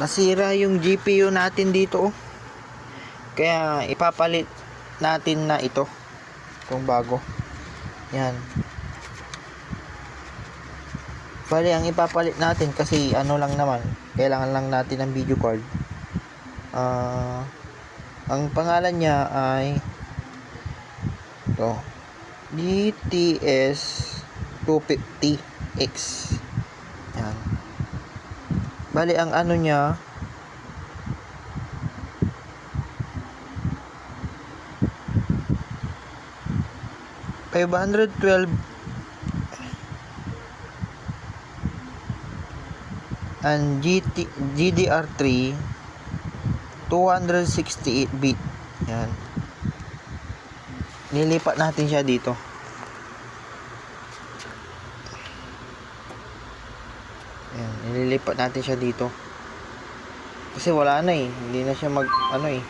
nasira yung GPU natin dito, oh. Kaya ipapalit natin na ito, itong bago. Yan. Bali, ang ipapalit natin kasi ano lang naman, kailangan lang natin ng video card. Ang pangalan niya ay ito, GTS 250X. Yan. Bali, ang ano niya, $512 and GDR3 268 bit. Yan. Nilipat natin siya dito. Yan, nililipat natin siya dito. Kasi wala na eh. Hindi na siya mag ano eh.